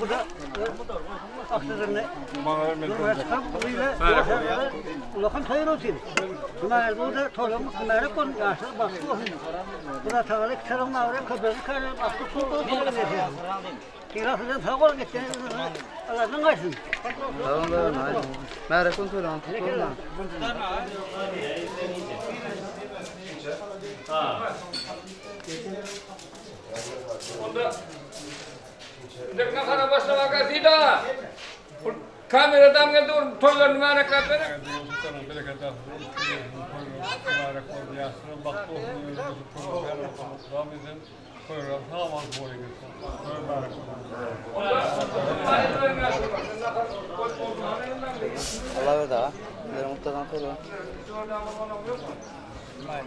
burada aksadırını durmaya çıkıp burayla yaşarları ulakın toyur olsun. Bunlar burada toyurmuş bunları kon yaşar baskı olsun. Burada tağlık sarımla oraya köpeğini kaynar baskı soğuk olsun. Kirasından sağ olun gittiğini Allah'tan kaçsın. Tamam da hadi. Merhaba kontrol Onda dekna kana başlamak tidak. Kameradan geldi toylarını merak etmene. Allah verdi ha. Benim mutlaka kontrol. Layyk.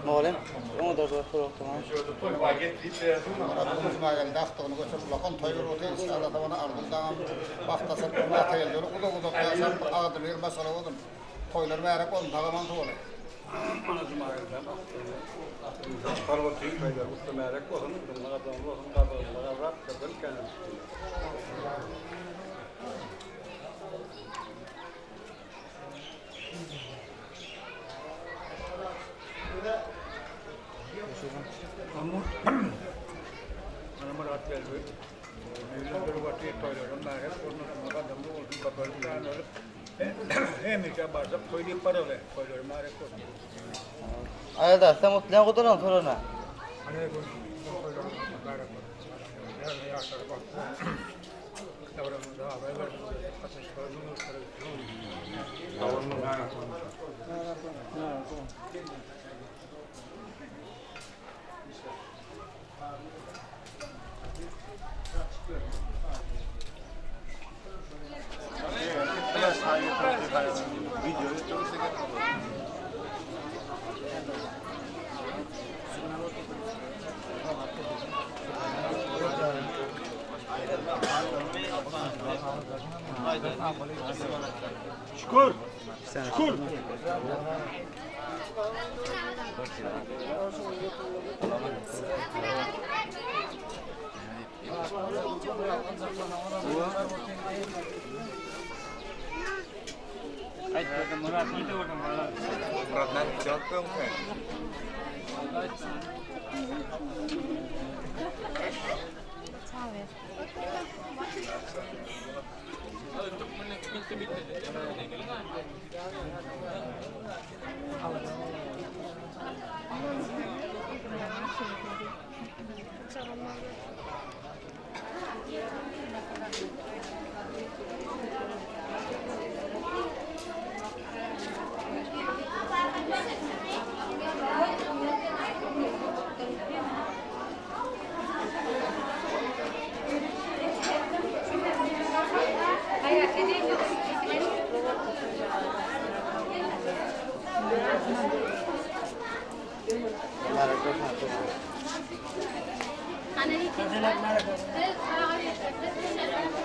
Bolum. Onu da sorup tamam. Basmagy daqtığını götürüp lakan toyur otu inşallah da ona ardından baxtasa Atageldi uda kıyasam adı bir mesele oldu. Toylar merak oldu tamamen doğru. Parvatıyım kayda usta merak olun. Bunlara da olsun kadınlara rahat kadın kendim. Nama Atageldi. Yüzleri vakti toylarım merak olun. Kadınlar olsun kadınlar olsun. Hem işe başlayıp toylayıp paralı. Toylarım merak olsun. Ayda sen mutluyan kuduran soruna. Hani bu toylarım merak olsun. Yani yaşar bak. Davranışda haberler. Atışlarını sarılıyor. Davranışda merak olsun. Videoyu çok seviyorum. Şükür. Şükür. Murat'dan çok komik.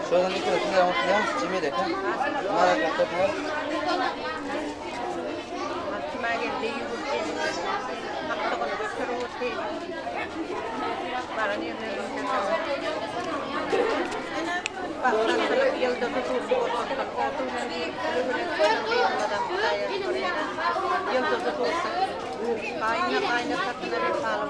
Şuradan iki dakika mutluyan cimi de kan. Merak etme. Aynı takımları falan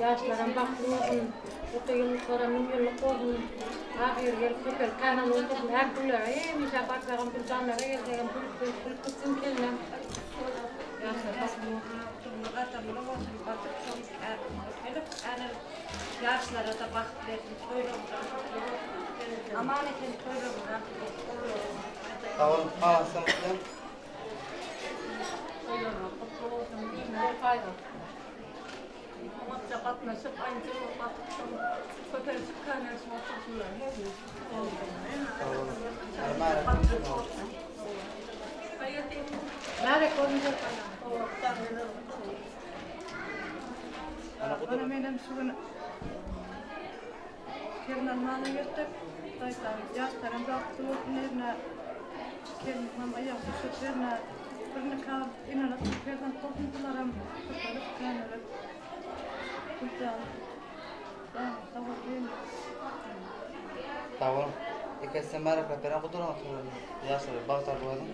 Yaşların bakımının, otoyolun soranın yolu koyun, Ahir gelip süper kanala oldum. Her türlü misal baklarım insanlara geldim. Bir kısım kelmem. Yaşa basmagy. Atamla olsun bakıp elip yaşlara da bakt verdim. Amanetin toyluğuna. Tamam. Ha, sen bakın. Batmasıp aynı fotoğrafı kaynasın oturtuyorlar. Nerede konuşuyor? Bana benim suyunu kirlen malı yırtıp yaşlarım baktı yerine kirlen ayakta sütlerine birine kal inanıp kirlen toplumcularım tutarıp kendileri Tamam. İkisi merak ettiren kuduran oturun. Yaşlı baktar koydum.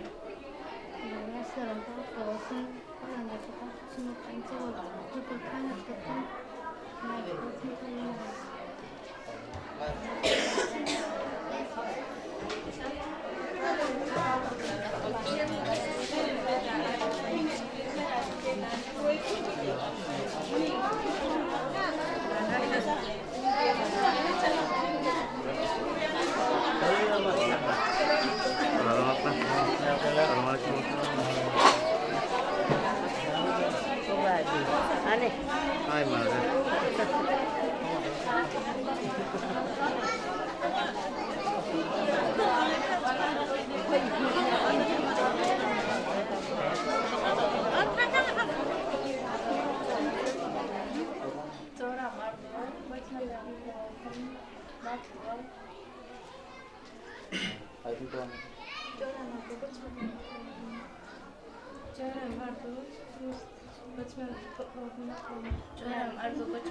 Anne. Ay madem. Aydın doğan. Canım Arzuw Bagt.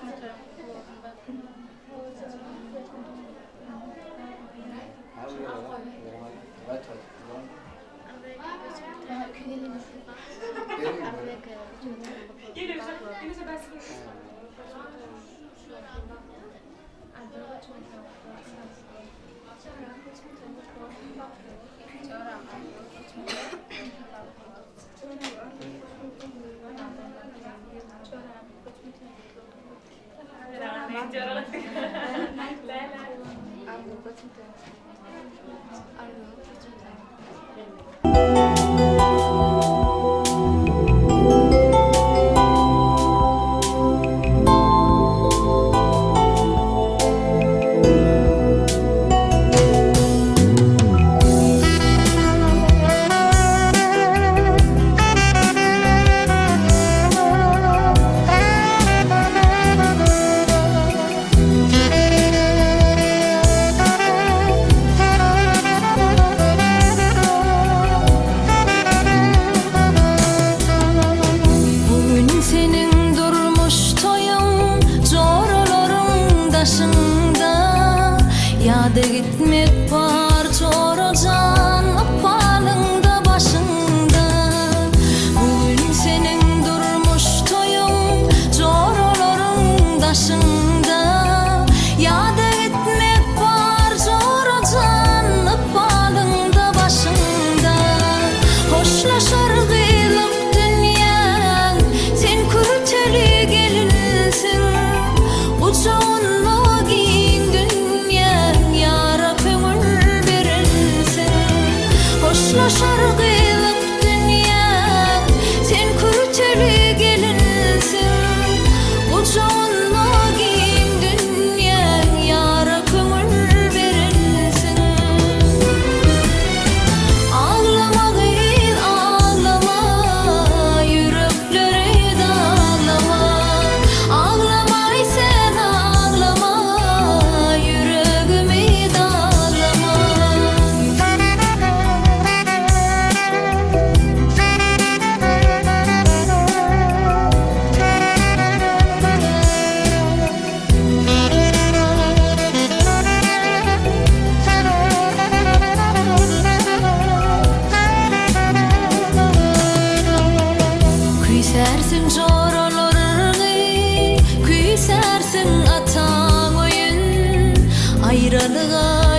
Gitmek var çoracan apalında başında. Bugün senin durmuş toyun çoraların taşında. Yada gitmek var çoracan apalında başında. Hoşlaşar gıyılıp dünyan sen kurteli gelinsin. Uçağınla giyin dünya yara kömür verilsin. Hoşlaşar gıyılıp dünya sen kurteli gelinsin. Uçağınla giyin dünya yara kömür verilsin. Ağlama gıyıl ağlama yürekleri dağlama. Ağlama sen ağlama yüreğimi dağlama. Küsersin joralarını, küsersin atan oyun. Ayrılığa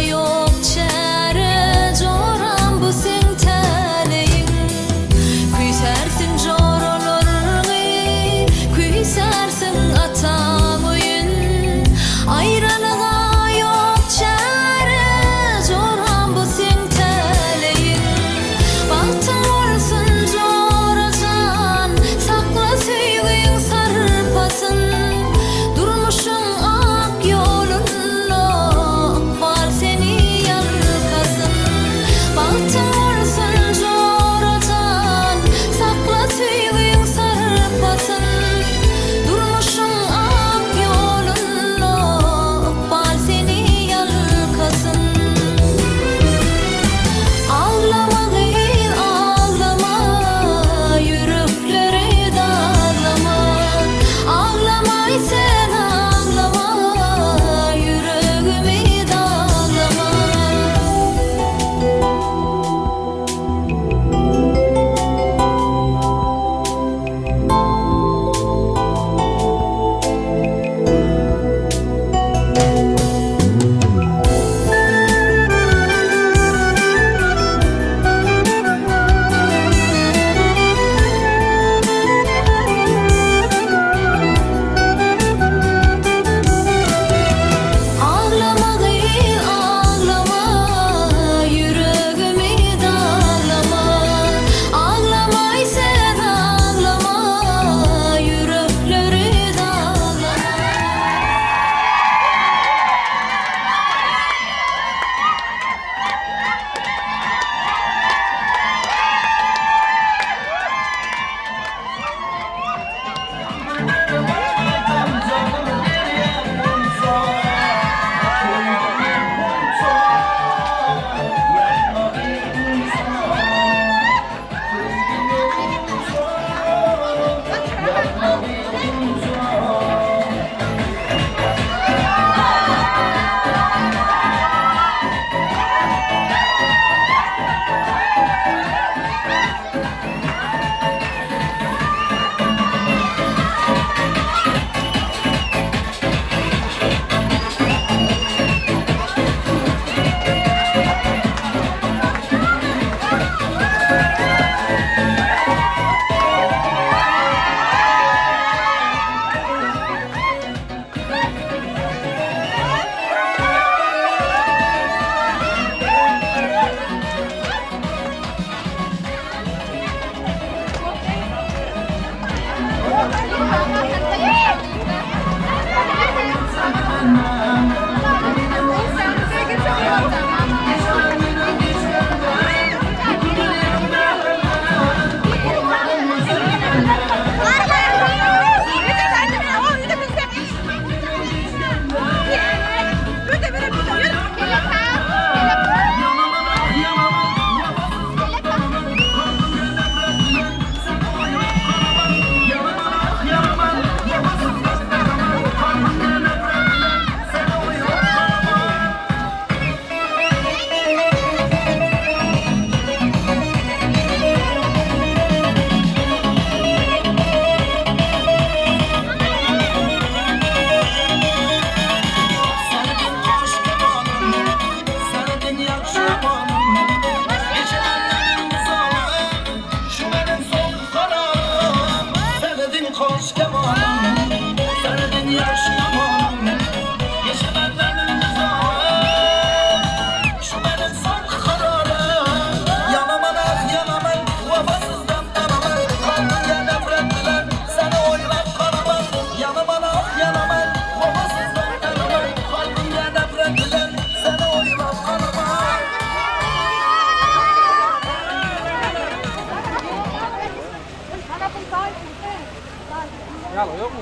Yalo yok mu?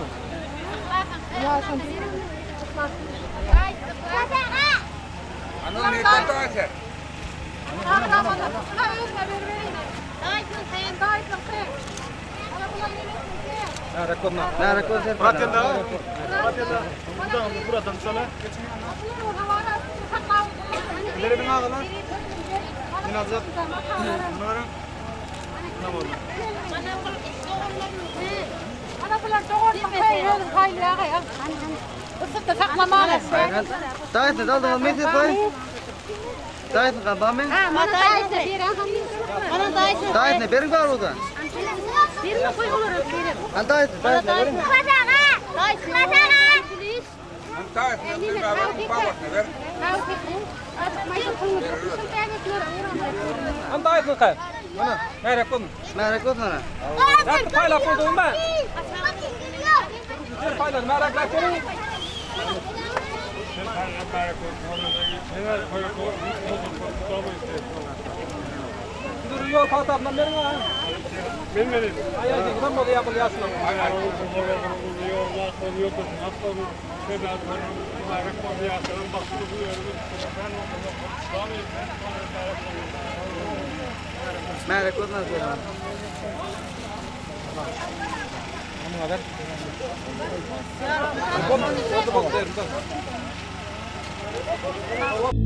Anıl ne tataşer? Nerede konser? Buradan sana. Nereden ağalar? Minazat. Bunlara. Tamam. Dayet ne daldı mı koy? Dayet ne kabam mı? Dayet ne berin var orada? An dayet ne berin? Antaş, ne ver? Pavot ne ver? Antaş ne kay? Mana? Nereye koydun? Nerede koy sana? Sen payla koydun mu? Sen payla merak etme. Dur yol patapdan verin ha. Ben vereyim. Ayağı gitmem mi oraya yapıl yaslan. Nerede koy sana? Hadi bakalım.